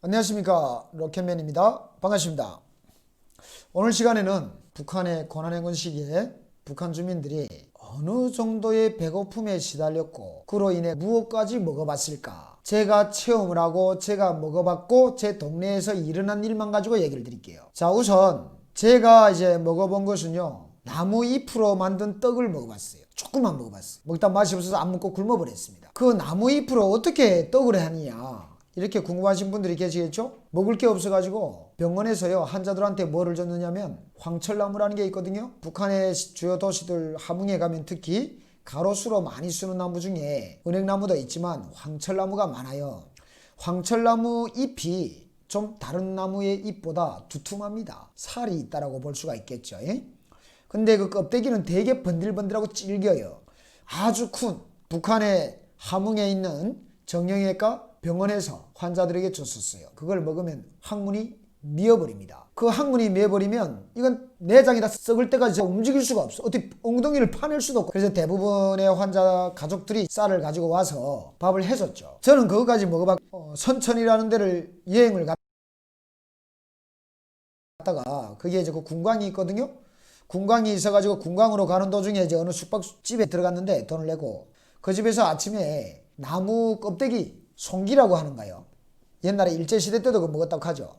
안녕하십니까, 로켓맨입니다. 반갑습니다. 오늘 시간에는 북한의 고난행군 시기에 북한 주민들이 어느 정도의 배고픔에 시달렸고 그로 인해 무엇까지 먹어봤을까, 제가 체험을 하고 제가 먹어봤고 제 동네에서 일어난 일만 가지고 얘기를 드릴게요. 자, 우선 제가 이제 먹어본 것은요, 나무 잎으로 만든 떡을 먹어봤어요. 조금만 먹어봤어요. 먹다 맛이 없어서 안 먹고 굶어버렸습니다. 그 나무 잎으로 어떻게 떡을 하느냐, 이렇게 궁금하신 분들이 계시겠죠? 먹을 게 없어가지고 병원에서요, 환자들한테 뭐를 줬느냐면 황철나무라는 게 있거든요. 북한의 주요 도시들 하뭉에 가면 특히 가로수로 많이 쓰는 나무 중에 은행나무도 있지만 황철나무가 많아요. 황철나무 잎이 좀 다른 나무의 잎보다 두툼합니다. 살이 있다라고 볼 수가 있겠죠. 근데 그 껍데기는 되게 번들번들하고 질겨요. 아주 큰 북한의 하뭉에 있는 정형외과 병원에서 환자들에게 줬었어요. 그걸 먹으면 항문이 미어버립니다. 그 항문이 미어버리면 이건 내장이 다 썩을 때까지 움직일 수가 없어. 어떻게 엉덩이를 파낼 수도 없고. 그래서 대부분의 환자 가족들이 쌀을 가지고 와서 밥을 해줬죠. 저는 그거까지 먹어봤고, 선천이라는 데를 여행을 갔다가 그게 이제 그 군광이 있거든요. 군광이 있어가지고 군광으로 가는 도중에 이제 어느 숙박집에 들어갔는데 돈을 내고, 그 집에서 아침에 나무 껍데기 송기라고 하는 거예요. 옛날에 일제시대 때도 그거 먹었다고 하죠.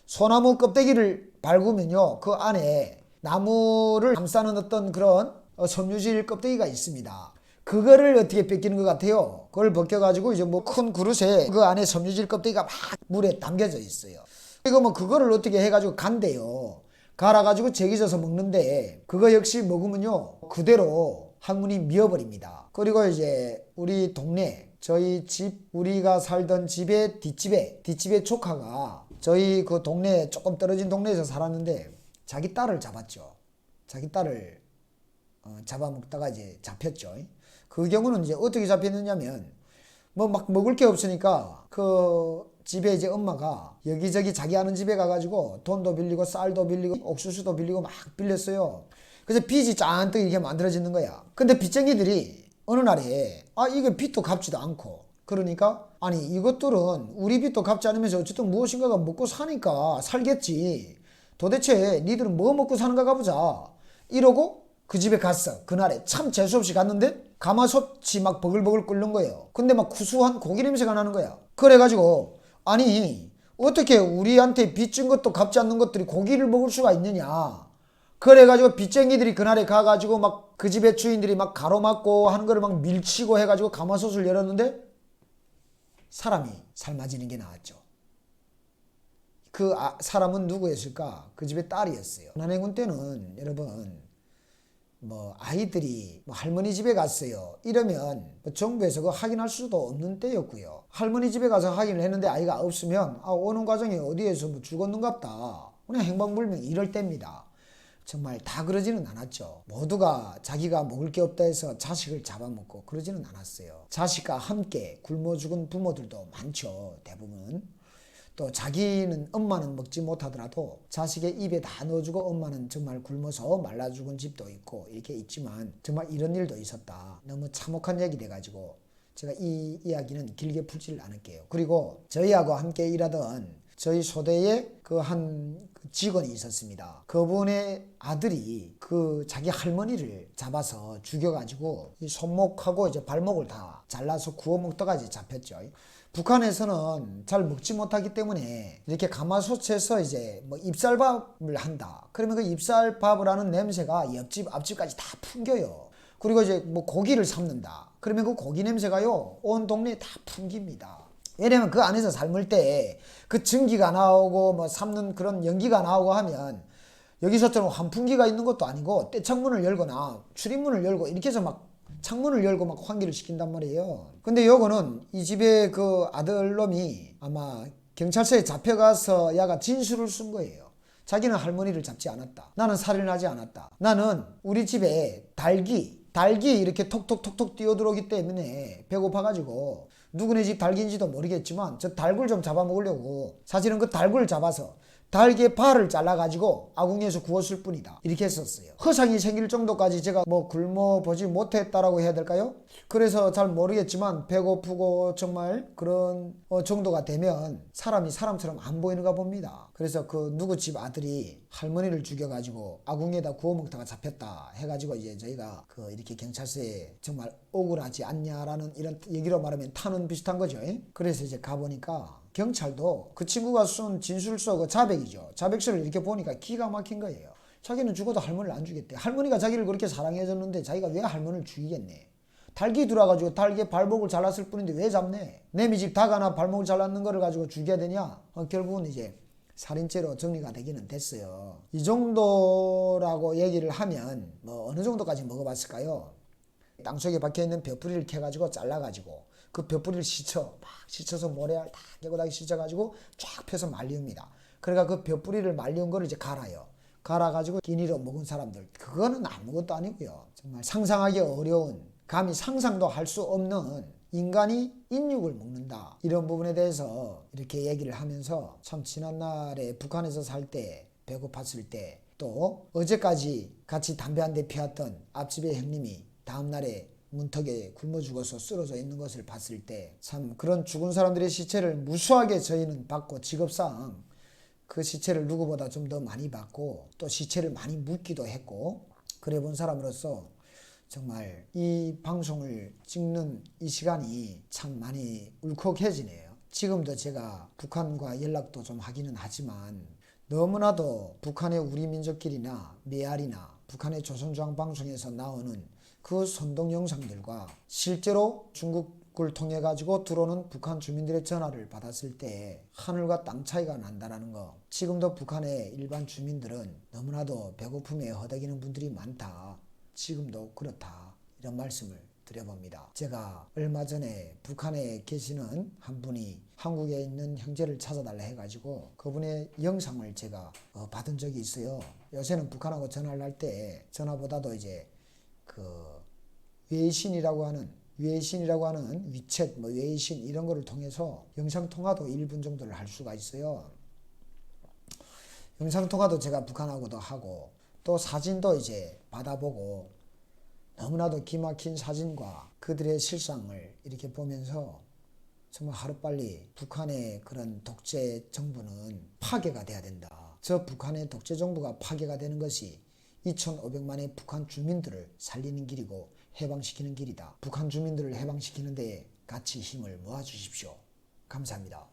소나무 껍데기를 밟으면요, 그 안에 나무를 감싸는 어떤 그런 섬유질 껍데기가 있습니다. 그거를 어떻게 뺏기는 것 같아요. 그걸 벗겨가지고 이제 뭐 큰 그릇에 그 안에 섬유질 껍데기가 막 물에 담겨져 있어요. 이거 뭐 그거를 어떻게 해가지고 간대요. 갈아가지고 제기져서 먹는데, 그거 역시 먹으면요 그대로 항문이 미어버립니다. 그리고 이제 우리 동네, 저희 집, 우리가 살던 집의 뒷집의 조카가 저희 그 동네, 조금 떨어진 동네에서 살았는데 자기 딸을 잡았죠. 자기 딸을 잡아먹다가 이제 잡혔죠. 그 경우는 이제 어떻게 잡혔느냐면, 뭐 막 먹을 게 없으니까 그 집에 이제 엄마가 여기저기 자기 아는 집에 가가지고 돈도 빌리고 쌀도 빌리고 옥수수도 빌리고 막 빌렸어요. 그래서 빚이 잔뜩 이렇게 만들어지는 거야. 근데 빚쟁이들이 어느 날에 이게 빚도 갚지도 않고, 그러니까 아니 이것들은 우리 빚도 갚지 않으면서 어쨌든 무엇인가가 먹고 사니까 살겠지, 도대체 니들은 뭐 먹고 사는가 가보자 이러고 그 집에 갔어. 그날에 참 재수없이 갔는데 가마솥이 막 버글버글 끓는 거예요. 근데 막 구수한 고기 냄새가 나는 거야. 그래가지고 아니 어떻게 우리한테 빚진 것도 갚지 않는 것들이 고기를 먹을 수가 있느냐. 그래가지고 빚쟁이들이 그날에 가가지고 막 그 집의 주인들이 막 가로막고 하는 거를 막 밀치고 해가지고 가마솥을 열었는데 사람이 삶아지는 게 나왔죠. 그 사람은 누구였을까? 그 집의 딸이었어요. 고난행군 때는 여러분, 뭐 아이들이 뭐 할머니 집에 갔어요 이러면 뭐 정부에서 그거 확인할 수도 없는 때였고요. 할머니 집에 가서 확인을 했는데 아이가 없으면 오는 과정에 어디에서 뭐 죽었는갑다, 그냥 행방불명 이럴 때입니다. 정말 다 그러지는 않았죠. 모두가 자기가 먹을 게 없다 해서 자식을 잡아먹고 그러지는 않았어요. 자식과 함께 굶어 죽은 부모들도 많죠. 대부분. 또 자기는, 엄마는 먹지 못하더라도 자식의 입에 다 넣어주고 엄마는 정말 굶어서 말라 죽은 집도 있고 이렇게 있지만, 정말 이런 일도 있었다. 너무 참혹한 얘기 돼가지고 제가 이 이야기는 길게 풀지를 않을게요. 그리고 저희하고 함께 일하던 저희 소대에 그 한 직원이 있었습니다. 그분의 아들이 그 자기 할머니를 잡아서 죽여가지고 이 손목하고 이제 발목을 다 잘라서 구워 먹다가 이제 잡혔죠. 북한에서는 잘 먹지 못하기 때문에 이렇게 가마솥에서 이제 뭐 입쌀밥을 한다. 그러면 그 입쌀밥을 하는 냄새가 옆집 앞집까지 다 풍겨요. 그리고 이제 뭐 고기를 삶는다. 그러면 그 고기 냄새가요 온 동네에 다 풍깁니다. 왜냐면 그 안에서 삶을 때 그 증기가 나오고 뭐 삶는 그런 연기가 나오고 하면 여기서처럼 환풍기가 있는 것도 아니고 떼창문을 열거나 출입문을 열고 이렇게 해서 막 창문을 열고 막 환기를 시킨단 말이에요. 근데 요거는 이 집에 그 아들놈이 아마 경찰서에 잡혀가서 야가 진술을 쓴 거예요. 자기는 할머니를 잡지 않았다. 나는 살인하지 않았다. 나는 우리 집에 닭이 이렇게 톡톡톡톡 뛰어들어오기 때문에 배고파가지고 누구네 집 닭인지도 모르겠지만 저 닭을 좀 잡아먹으려고 사실은 그 닭을 잡아서 닭의 발을 잘라가지고 아궁이에서 구웠을 뿐이다. 이렇게 했었어요. 허상이 생길 정도까지 제가 뭐 굶어보지 못했다라고 해야 될까요? 그래서 잘 모르겠지만 배고프고 정말 그런 정도가 되면 사람이 사람처럼 안 보이는가 봅니다. 그래서 그 누구 집 아들이 할머니를 죽여가지고 아궁이에다 구워 먹다가 잡혔다 해가지고 이제 저희가 그 이렇게 경찰서에 정말 억울하지 않냐라는 이런 얘기로 말하면 탄원 비슷한 거죠. 그래서 이제 가보니까 경찰도 그 친구가 쓴 진술서 그 자백이죠. 자백서를 이렇게 보니까 기가 막힌 거예요. 자기는 죽어도 할머니를 안 죽였대. 할머니가 자기를 그렇게 사랑해줬는데 자기가 왜 할머니를 죽이겠네. 닭이 들어와가지고 닭의 발목을 잘랐을 뿐인데 왜 잡네. 내미 집 닭 하나 발목을 잘랐는 거를 가지고 죽여야 되냐. 결국은 이제 살인죄로 정리가 되기는 됐어요. 이 정도라고 얘기를 하면 뭐 어느 정도까지 먹어봤을까요? 땅속에 박혀있는 벼뿌리를 캐가지고 잘라가지고 그 벼뿌리를 씻어서 모래알 다 깨끗하게 씻어가지고 쫙 펴서 말리웁니다. 그러니까 그 벼뿌리를 말리운 거를 이제 갈아요. 갈아가지고 끼니로 먹은 사람들, 그거는 아무것도 아니고요. 정말 상상하기 어려운, 감히 상상도 할 수 없는 인간이 인육을 먹는다. 이런 부분에 대해서 이렇게 얘기를 하면서 참 지난날에 북한에서 살 때 배고팠을 때 또 어제까지 같이 담배 한 대 피웠던 앞집의 형님이 다음날에 문턱에 굶어 죽어서 쓰러져 있는 것을 봤을 때 참 그런 죽은 사람들의 시체를 무수하게 저희는 받고 직업상 그 시체를 누구보다 좀 더 많이 받고 또 시체를 많이 묻기도 했고 그래 본 사람으로서 정말 이 방송을 찍는 이 시간이 참 많이 울컥해지네요. 지금도 제가 북한과 연락도 좀 하기는 하지만 너무나도 북한의 우리 민족끼리나 메아리나 북한의 조선중앙방송에서 나오는 그 선동 영상들과 실제로 중국을 통해 가지고 들어오는 북한 주민들의 전화를 받았을 때 하늘과 땅 차이가 난다는 거. 지금도 북한의 일반 주민들은 너무나도 배고픔에 허덕이는 분들이 많다. 지금도 그렇다. 이런 말씀을 드려봅니다. 제가 얼마 전에 북한에 계시는 한 분이 한국에 있는 형제를 찾아달라 해가지고 그분의 영상을 제가 받은 적이 있어요. 요새는 북한하고 전화를 할 때 전화보다도 이제 그 외신이라고 하는 위챗, 뭐 외신 이런 거를 통해서 영상통화도 1분 정도를 할 수가 있어요. 영상통화도 제가 북한하고도 하고 또 사진도 이제 받아보고 너무나도 기막힌 사진과 그들의 실상을 이렇게 보면서 정말 하루빨리 북한의 그런 독재 정부는 파괴가 돼야 된다. 저 북한의 독재 정부가 파괴가 되는 것이 2,500만의 북한 주민들을 살리는 길이고 해방시키는 길이다. 북한 주민들을 해방시키는 데에 같이 힘을 모아주십시오. 감사합니다.